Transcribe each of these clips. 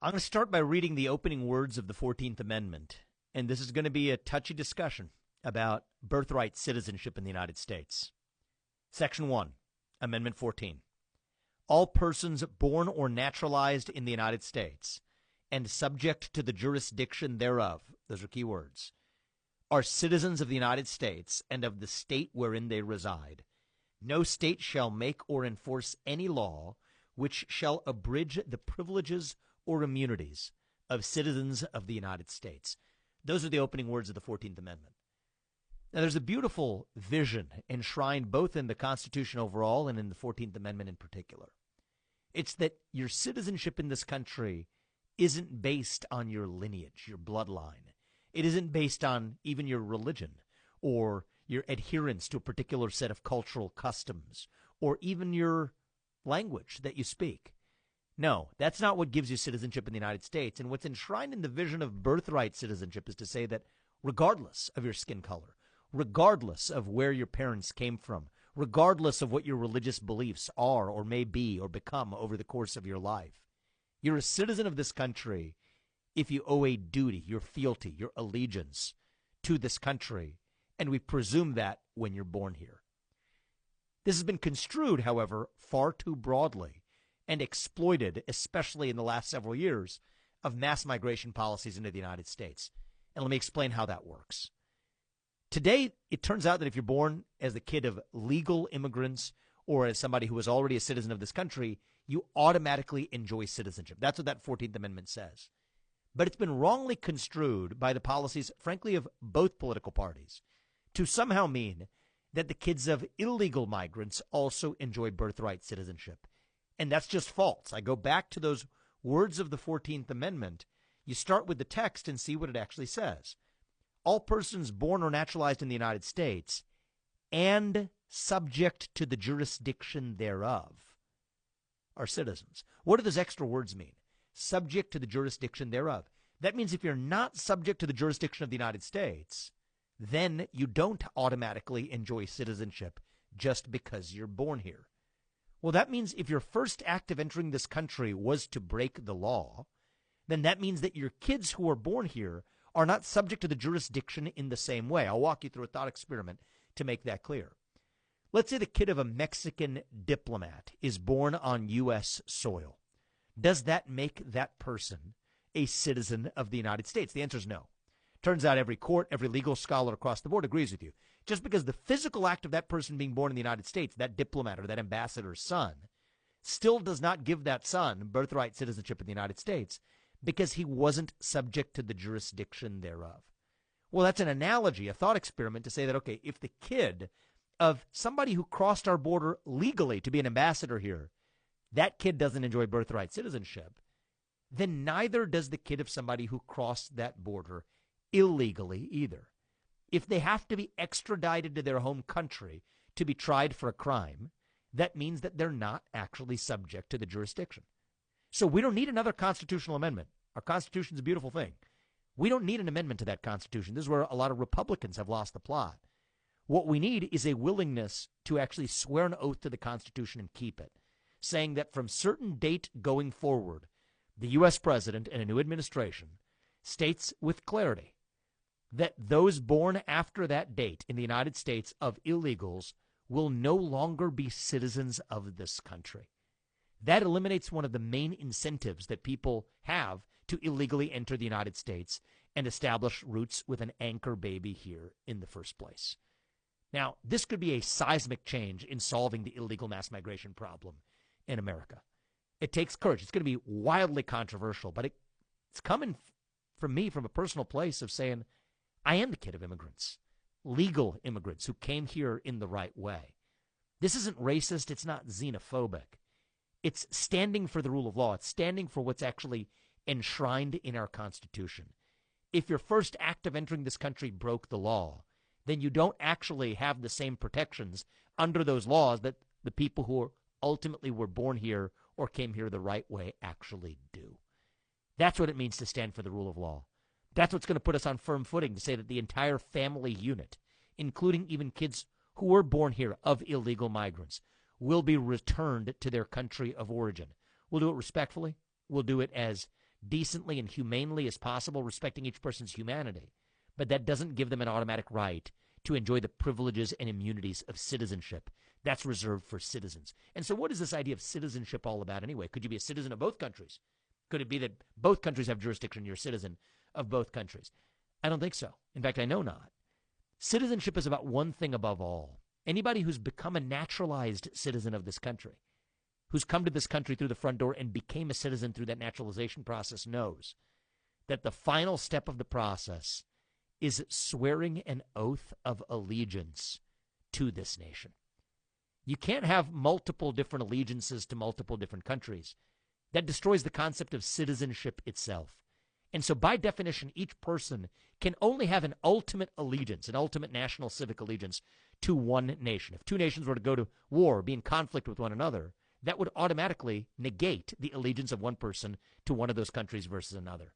I'm going to start by reading the opening words of the 14th Amendment, and this is going to be a touchy discussion about birthright citizenship in the United States. Section 1, Amendment 14. All persons born or naturalized in the United States and subject to the jurisdiction thereof, those are key words, are citizens of the United States and of the state wherein they reside. No state shall make or enforce any law which shall abridge the privileges or immunities of citizens of the United States. Those are the opening words of the 14th Amendment. Now, there's a beautiful vision enshrined both in the Constitution overall and in the 14th Amendment in particular. It's that your citizenship in this country isn't based on your lineage, your bloodline. It isn't based on even your religion or your adherence to a particular set of cultural customs or even your language that you speak. No, that's not what gives you citizenship in the United States. And what's enshrined in the vision of birthright citizenship is to say that regardless of your skin color, regardless of where your parents came from, regardless of what your religious beliefs are or may be or become over the course of your life, you're a citizen of this country if you owe a duty, your fealty, your allegiance to this country, and we presume that when you're born here. This has been construed, however, far too broadly and exploited, especially in the last several years, of mass migration policies into the United States. And let me explain how that works. Today, it turns out that if you're born as the kid of legal immigrants or as somebody who is already a citizen of this country, you automatically enjoy citizenship. That's what that 14th Amendment says. But it's been wrongly construed by the policies, frankly, of both political parties to somehow mean that the kids of illegal migrants also enjoy birthright citizenship. And that's just false. I go back to those words of the 14th Amendment. You start with the text and see what it actually says. All persons born or naturalized in the United States and subject to the jurisdiction thereof are citizens. What do those extra words mean? Subject to the jurisdiction thereof. That means if you're not subject to the jurisdiction of the United States, then you don't automatically enjoy citizenship just because you're born here. Well, that means if your first act of entering this country was to break the law, then that means that your kids who are born here are not subject to the jurisdiction in the same way. I'll walk you through a thought experiment to make that clear. Let's say the kid of a Mexican diplomat is born on U.S. soil. Does that make that person a citizen of the United States? The answer is no. Turns out every court, every legal scholar across the board agrees with you. Just because the physical act of that person being born in the United States, that diplomat or that ambassador's son, still does not give that son birthright citizenship in the United States because he wasn't subject to the jurisdiction thereof. Well, that's an analogy, a thought experiment to say that, okay, if the kid of somebody who crossed our border legally to be an ambassador here, that kid doesn't enjoy birthright citizenship, then neither does the kid of somebody who crossed that border illegally either. If they have to be extradited to their home country to be tried for a crime, that means that they're not actually subject to the jurisdiction. So we don't need another constitutional amendment. Our Constitution is a beautiful thing. We don't need an amendment to that Constitution. This is where a lot of Republicans have lost the plot. What we need is a willingness to actually swear an oath to the Constitution and keep it, saying that from certain date going forward, the U.S. president and a new administration states with clarity that those born after that date in the United States of illegals will no longer be citizens of this country. That eliminates one of the main incentives that people have to illegally enter the United States and establish roots with an anchor baby here in the first place. Now, this could be a seismic change in solving the illegal mass migration problem in America. It takes courage. It's going to be wildly controversial, but it's coming from me from a personal place of saying, I am the kid of immigrants, legal immigrants who came here in the right way. This isn't racist. It's not xenophobic. It's standing for the rule of law. It's standing for what's actually enshrined in our Constitution. If your first act of entering this country broke the law, then you don't actually have the same protections under those laws that the people who ultimately were born here or came here the right way actually do. That's what it means to stand for the rule of law. That's what's going to put us on firm footing to say that the entire family unit, including even kids who were born here of illegal migrants, will be returned to their country of origin. We'll do it respectfully. We'll do it as decently and humanely as possible, respecting each person's humanity. But that doesn't give them an automatic right to enjoy the privileges and immunities of citizenship. That's reserved for citizens. And so what is this idea of citizenship all about anyway? Could you be a citizen of both countries? Could it be that both countries have jurisdiction, you're a citizen of both countries? I don't think so. In fact, I know not. Citizenship is about one thing above all. Anybody who's become a naturalized citizen of this country, who's come to this country through the front door and became a citizen through that naturalization process, knows that the final step of the process is swearing an oath of allegiance to this nation. You can't have multiple different allegiances to multiple different countries. That destroys the concept of citizenship itself. And so by definition, each person can only have an ultimate allegiance, an ultimate national civic allegiance to one nation. If two nations were to go to war, be in conflict with one another, that would automatically negate the allegiance of one person to one of those countries versus another.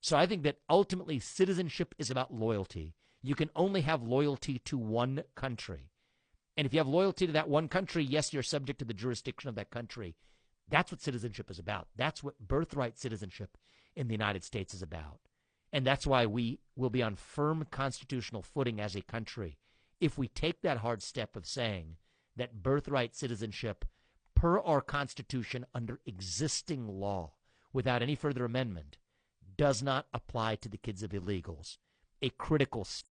So I think that ultimately citizenship is about loyalty. You can only have loyalty to one country. And if you have loyalty to that one country, yes, you're subject to the jurisdiction of that country. That's what citizenship is about. That's what birthright citizenship in the United States is about. And that's why we will be on firm constitutional footing as a country if we take that hard step of saying that birthright citizenship, per our Constitution under existing law, without any further amendment, does not apply to the kids of illegals. A critical step